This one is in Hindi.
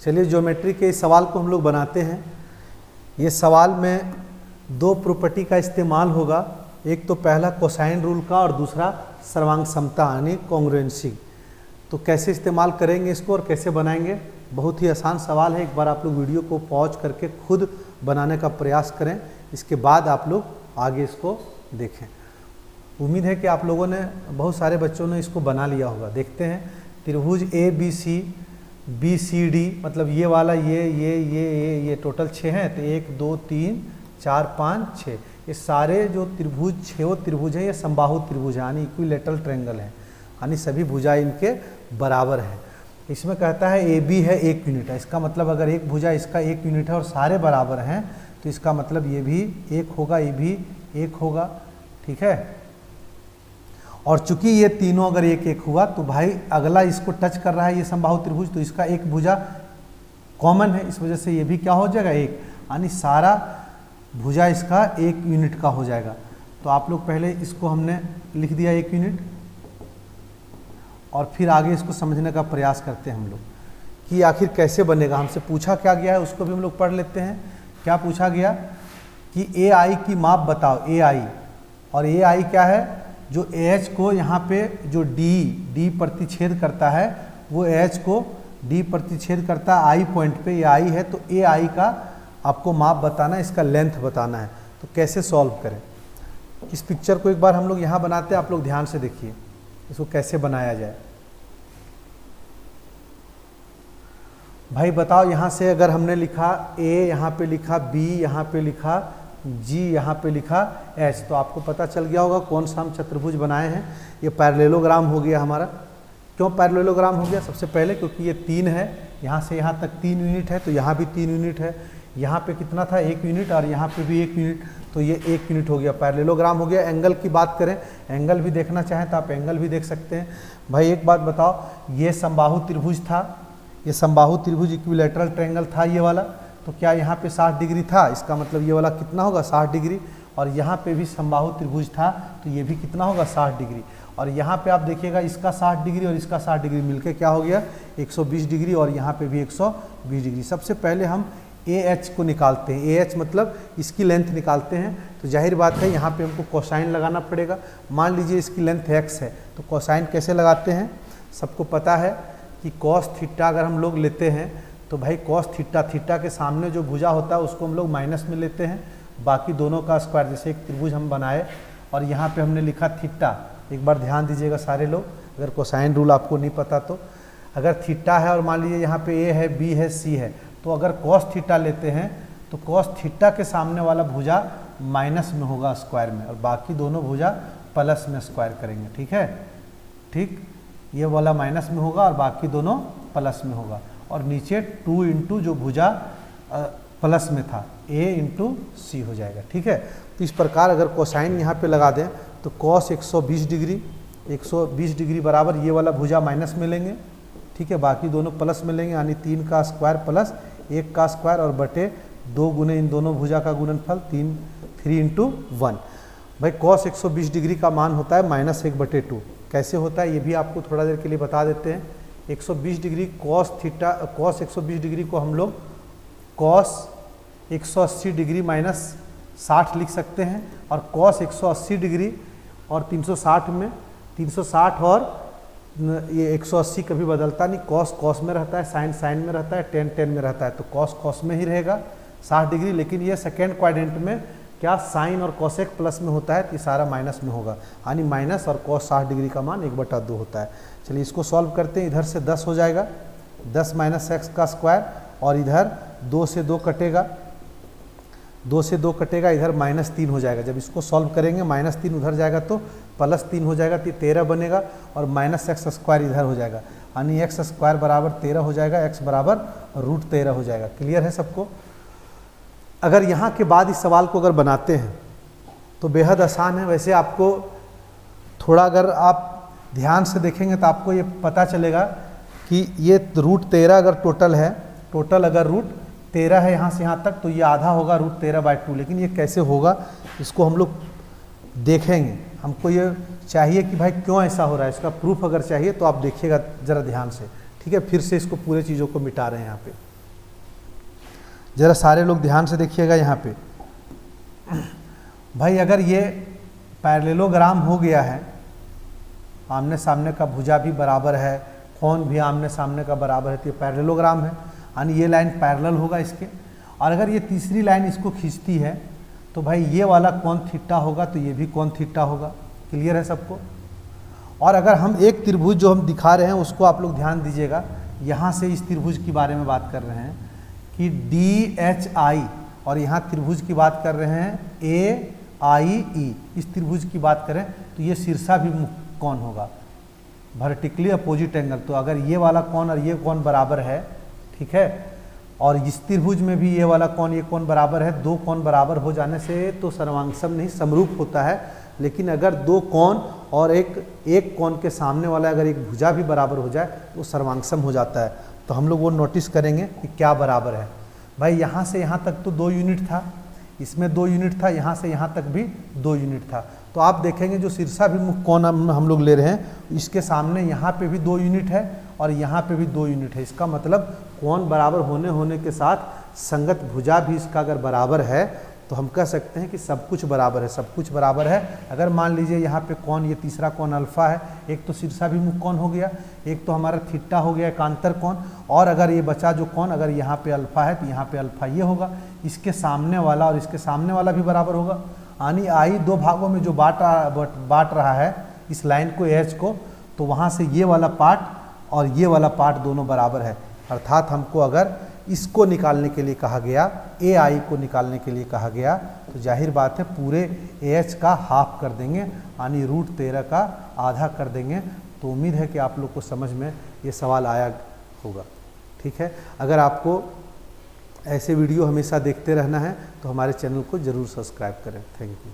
चलिए ज्योमेट्री के इस सवाल को हम लोग बनाते हैं। ये सवाल में दो प्रॉपर्टी का इस्तेमाल होगा, एक तो पहला कोसाइन रूल का और दूसरा सर्वांग समता यानी कॉन्ग्रुएंसी। तो कैसे इस्तेमाल करेंगे इसको और कैसे बनाएंगे, बहुत ही आसान सवाल है। एक बार आप लोग वीडियो को पॉज करके खुद बनाने का प्रयास करें, इसके बाद आप लोग आगे इसको देखें। उम्मीद है कि आप लोगों ने, बहुत सारे बच्चों ने इसको बना लिया होगा। देखते हैं, त्रिभुज ABC BCD, मतलब ये वाला ये टोटल 6 हैं, तो 1 2 3 4 5 6, ये सारे जो त्रिभुज 6 त्रिभुज हैं, ये समबाहु त्रिभुज है यानी इक्विलेटरल ट्रायंगल है, यानी सभी भुजा इनके बराबर है। इसमें कहता है AB है 1 यूनिट है, इसका मतलब अगर एक भुजा इसका 1 यूनिट है और सारे बराबर हैं तो इसका मतलब ये भी 1 होगा, ये भी 1 होगा, ठीक है। और चूंकि ये तीनों अगर 1 1 हुआ तो भाई अगला इसको टच कर रहा है ये समबाहु त्रिभुज, तो इसका एक भुजा कॉमन है, इस वजह से ये भी क्या हो जाएगा 1, यानी सारा भुजा इसका 1 यूनिट का हो जाएगा। तो आप लोग पहले इसको हमने लिख दिया 1 यूनिट, और फिर आगे इसको समझने का प्रयास करते हैं हम लोग कि आखिर कैसे बनेगा। हमसे पूछा क्या गया है उसको भी हम लोग पढ़ लेते हैं। क्या पूछा गया कि AI की माप बताओ, AI, और AI क्या है, जो AH को यहाँ पे जो D प्रतिच्छेद करता है, वो AH को D प्रतिच्छेद करता है I पॉइंट पे, ये I है, तो AI का आपको माप बताना है, इसका लेंथ बताना है। तो कैसे सॉल्व करें, इस पिक्चर को एक बार हम लोग यहाँ बनाते हैं, आप लोग ध्यान से देखिए इसको कैसे बनाया जाए। भाई बताओ, यहाँ से अगर हमने लिखा A, यहाँ पे लिखा B, यहाँ पे लिखा G, यहाँ पे लिखा H, तो आपको पता चल गया होगा कौन सा हम चतुर्भुज बनाए हैं। ये पैरेललोग्राम हो गया हमारा। क्यों पैरेललोग्राम हो गया? सबसे पहले क्योंकि ये 3 है, यहाँ से यहाँ तक 3 यूनिट है, तो यहाँ भी 3 यूनिट है, यहाँ पे कितना था 1 यूनिट, और यहाँ पे भी 1 यूनिट, तो ये 1 यूनिट हो गया, पैरेललोग्राम हो गया। एंगल की बात करें, एंगल भी देखना चाहें तो आप एंगल भी देख सकते हैं। भाई एक बात बताओ, ये समबाहु त्रिभुज था, ये समबाहु त्रिभुज इक्विलेटरल ट्रायंगल था ये वाला, तो क्या यहाँ पे 60 डिग्री था, इसका मतलब ये वाला कितना होगा 60 डिग्री, और यहाँ पे भी समबाहु त्रिभुज था तो ये भी कितना होगा 60 डिग्री, और यहाँ पे आप देखिएगा इसका 60 डिग्री और इसका 60 डिग्री मिलके क्या हो गया 120 डिग्री, और यहाँ पे भी 120 डिग्री। सबसे पहले हम AH को निकालते हैं, AH मतलब इसकी लेंथ निकालते हैं। तो जाहिर बात है यहाँ पे हमको कोसाइन लगाना पड़ेगा। मान लीजिए इसकी लेंथ x है, तो कोसाइन कैसे लगाते हैं, सबको पता है कि कॉस थीटा अगर हम लोग लेते हैं तो भाई कॉस थीटा, थीटा के सामने जो भुजा होता है उसको हम लोग माइनस में लेते हैं, बाकी दोनों का स्क्वायर। जैसे एक त्रिभुज हम बनाए और यहाँ पे हमने लिखा थीटा, एक बार ध्यान दीजिएगा सारे लोग, अगर कोसाइन रूल आपको नहीं पता तो, अगर थीटा है और मान लीजिए यहाँ पे A है, B है, C है, तो अगर कॉस थीटा लेते हैं तो कॉस थीटा के सामने वाला भुजा माइनस में होगा स्क्वायर में, और बाकी दोनों भुजा प्लस में स्क्वायर करेंगे, ठीक है। ठीक, ये वाला माइनस में होगा और बाकी दोनों प्लस में होगा, और नीचे 2 इंटू जो भुजा प्लस में था A इंटू C हो जाएगा, ठीक है। तो इस प्रकार अगर कोसाइन यहाँ पे लगा दें तो कॉस 120 डिग्री, 120 डिग्री बराबर ये वाला भुजा माइनस में लेंगे, ठीक है, बाकी दोनों प्लस में लेंगे, यानी 3 का स्क्वायर प्लस 1 का स्क्वायर, और बटे 2 गुने इन दोनों भुजा का गुणनफल 3 इंटू 1। भाई कॉस 120 डिग्री का मान होता है -1/2। कैसे होता है ये भी आपको थोड़ा देर के लिए बता देते हैं। 120 degree cos theta, cos 120 degree को हम लोग कॉस 180 डिग्री माइनस 60 लिख सकते हैं, और कॉस 180 डिग्री और 360 में 360 और ये 180 कभी बदलता नहीं, कॉस कॉस में रहता है, साइन साइन में रहता है, टेन टेन में रहता है, तो कॉस कॉस में ही रहेगा 60 डिग्री। लेकिन ये सेकेंड क्वाड्रेंट में क्या साइन और कॉसेक प्लस में होता है, तो ये सारा माइनस में होगा, यानी माइनस और कॉस 60 डिग्री का मान 1/2 होता है। चलिए इसको सॉल्व करते हैं। इधर से 10 हो जाएगा, 10 माइनस x का स्क्वायर, और इधर 2 से 2 कटेगा, 2 से 2 कटेगा, इधर -3 हो जाएगा। जब इसको सॉल्व करेंगे -3 उधर जाएगा तो +3 हो जाएगा, तो 13 बनेगा, और -x स्क्वायर इधर हो जाएगा, यानी x स्क्वायर बराबर 13 हो जाएगा, x बराबर √13 हो जाएगा। क्लियर है सबको? अगर यहाँ के बाद इस सवाल को अगर बनाते हैं तो बेहद आसान है। वैसे आपको थोड़ा अगर आप ध्यान से देखेंगे तो आपको ये पता चलेगा कि ये √13 अगर टोटल है, टोटल अगर √13 है यहाँ से यहाँ तक, तो ये आधा होगा √13/2। लेकिन ये कैसे होगा इसको हम लोग देखेंगे। हमको ये चाहिए कि भाई क्यों ऐसा हो रहा है, इसका प्रूफ अगर चाहिए तो आप देखिएगा ज़रा ध्यान से। ठीक है, फिर से इसको पूरे चीज़ों को मिटा रहे हैं यहाँ पे। ज़रा सारे लोग ध्यान से देखिएगा यहाँ पे। भाई अगर ये पैरेललोग्राम हो गया है, आमने सामने का भुजा भी बराबर है, कोण भी आमने सामने का बराबर है, तो ये पैरेललोग्राम है, यानी ये लाइन पैरेलल होगा इसके। और अगर ये तीसरी लाइन इसको खींचती है तो भाई ये वाला कोण थीटा होगा, तो ये भी कोण थीटा होगा। क्लियर है सबको? और अगर हम एक त्रिभुज जो हम दिखा रहे हैं उसको आप लोग ध्यान दीजिएगा, यहाँ से इस त्रिभुज की बारे में बात कर रहे हैं कि DHI, और यहाँ त्रिभुज की बात कर रहे हैं AIE। इस त्रिभुज की बात करें तो ये शीर्षाभिमुख कोण होगा, वर्टिकली अपोजिट एंगल। तो अगर ये वाला कोण और ये कोण बराबर है, ठीक है, और इस त्रिभुज में भी ये वाला कोण ये कोण बराबर है, दो कोण बराबर हो जाने से तो सर्वांगसम नहीं समरूप होता है। लेकिन अगर दो कोण और एक कोण के सामने वाला अगर एक भुजा भी बराबर हो जाए तो सर्वांगसम हो जाता है। तो हम लोग वो नोटिस करेंगे कि क्या बराबर है। भाई यहाँ से यहाँ तक तो 2 यूनिट था, इसमें 2 यूनिट था, यहाँ से यहाँ तक भी 2 यूनिट था। तो आप देखेंगे जो शीर्षाभिमुख कोण हम लोग ले रहे हैं, इसके सामने यहाँ पे भी 2 यूनिट है और यहाँ पे भी 2 यूनिट है। इसका मतलब कोण बराबर होने के साथ संगत भुजा भी इसका अगर बराबर है तो हम कह सकते हैं कि सब कुछ बराबर है, सब कुछ बराबर है। अगर मान लीजिए यहाँ पे कोण, ये तीसरा कोण अल्फा है, एक तो शीर्षाभिमुख कोण हो गया, एक तो हमारा थीटा हो गया एकांतर कोण, और अगर ये बचा जो कोण, अगर यहाँ पे अल्फा है तो यहाँ पे अल्फा ये होगा, इसके सामने वाला और इसके सामने वाला भी बराबर होगा। यानी आई 2 भागों में जो बांट रहा है इस लाइन को एच को, तो वहाँ से ये वाला पार्ट और ये वाला पार्ट दोनों बराबर है। अर्थात हमको अगर इसको निकालने के लिए कहा गया, AI को निकालने के लिए कहा गया, तो जाहिर बात है पूरे AH का हाफ कर देंगे, यानी √13 का आधा कर देंगे। तो उम्मीद है कि आप लोग को समझ में ये सवाल आया होगा। ठीक है, अगर आपको ऐसे वीडियो हमेशा देखते रहना है तो हमारे चैनल को ज़रूर सब्सक्राइब करें। Thank you.